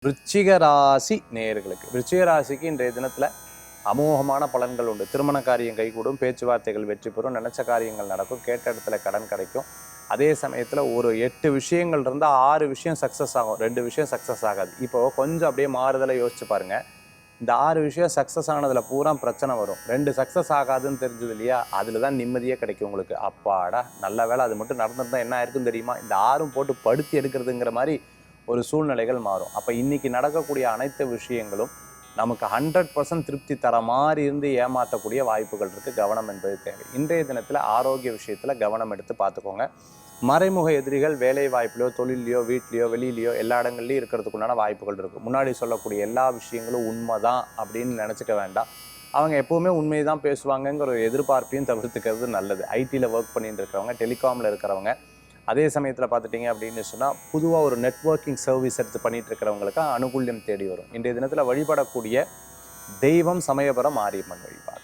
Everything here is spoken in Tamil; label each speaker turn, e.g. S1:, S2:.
S1: விருச்சிக ராசி நேயர்களுக்கு விருச்சிக ராசிக்கு இன்றைய தினத்துல அமோகமான பலன்கள் உண்டு. திருமண காரியம் கைகூடும், பேச்சுவார்த்தைகள் வெற்றி பெறும், நினைச்ச காரியங்கள் நடக்கும், கேட்ட இடத்துல கடன் கிடைக்கும். அதே சமயத்துல ஒரு 8 விஷயங்கள் இருந்தால் 6 விஷயம் சக்ஸஸ் ஆகும், 2 விஷயம் சக்ஸஸ் ஆகாது. இப்போ கொஞ்சம் அப்படியே மாறுதலை யோசிச்சு பாருங்க. இந்த 6 விஷயம் சக்ஸஸ் ஆனதுல பூரா பிரச்சனை வரும், 2 சக்ஸஸ் ஆகாதுன்னு தெரிஞ்சது இல்லையா, அதுல தான் நிம்மதியே கிடைக்கும் உங்களுக்கு. அப்பாடா நல்ல வேலை, அது மட்டும் நடந்துருந்தா என்ன ஆயிருக்கும் தெரியுமா, இந்த 6ம் போட்டு படுத்தி எடுக்கிறதுங்கிற மாதிரி ஒரு சூழ்நிலைகள் மாறும். அப்போ இன்னைக்கு நடக்கக்கூடிய அனைத்து விஷயங்களும் நமக்கு 100% திருப்தி தர மாதிரி இருந்து ஏமாற்றக்கூடிய வாய்ப்புகள் இருக்குது. கவனம் என்பது தேவை. இன்றைய தினத்தில் ஆரோக்கிய விஷயத்தில் கவனம் எடுத்து பார்த்துக்கோங்க. மறைமுக எதிரிகள் வேலை வாய்ப்புலையோ, தொழிலையோ, வீட்லையோ, வெளியிலையோ எல்லா இடங்கள்லையும் இருக்கிறதுக்குண்டான வாய்ப்புகள் இருக்குது. முன்னாடி சொல்லக்கூடிய எல்லா விஷயங்களும் உண்மைதான் அப்படின்னு நினச்சிக்க வேண்டாம். அவங்க எப்போவுமே உண்மையை தான் பேசுவாங்கங்கிற ஒரு எதிர்பார்ப்பையும் தவிர்த்துக்கிறது நல்லது. ஐடியில் ஒர்க் பண்ணிட்டு இருக்கிறவங்க, டெலிகாமில் இருக்கிறவங்க, அதே சமயத்தில் பார்த்துட்டிங்க அப்படின்னு சொன்னால் பொதுவாக ஒரு நெட்வொர்க்கிங் சர்வீஸ் எடுத்து பண்ணிட்டு இருக்கிறவங்களுக்கு அனுகூல்யம் தேடி வரும். இன்றைய தினத்தில் வழிபடக்கூடிய தெய்வம் சமயபுரம் மாரியம்மன் வழிபாடு.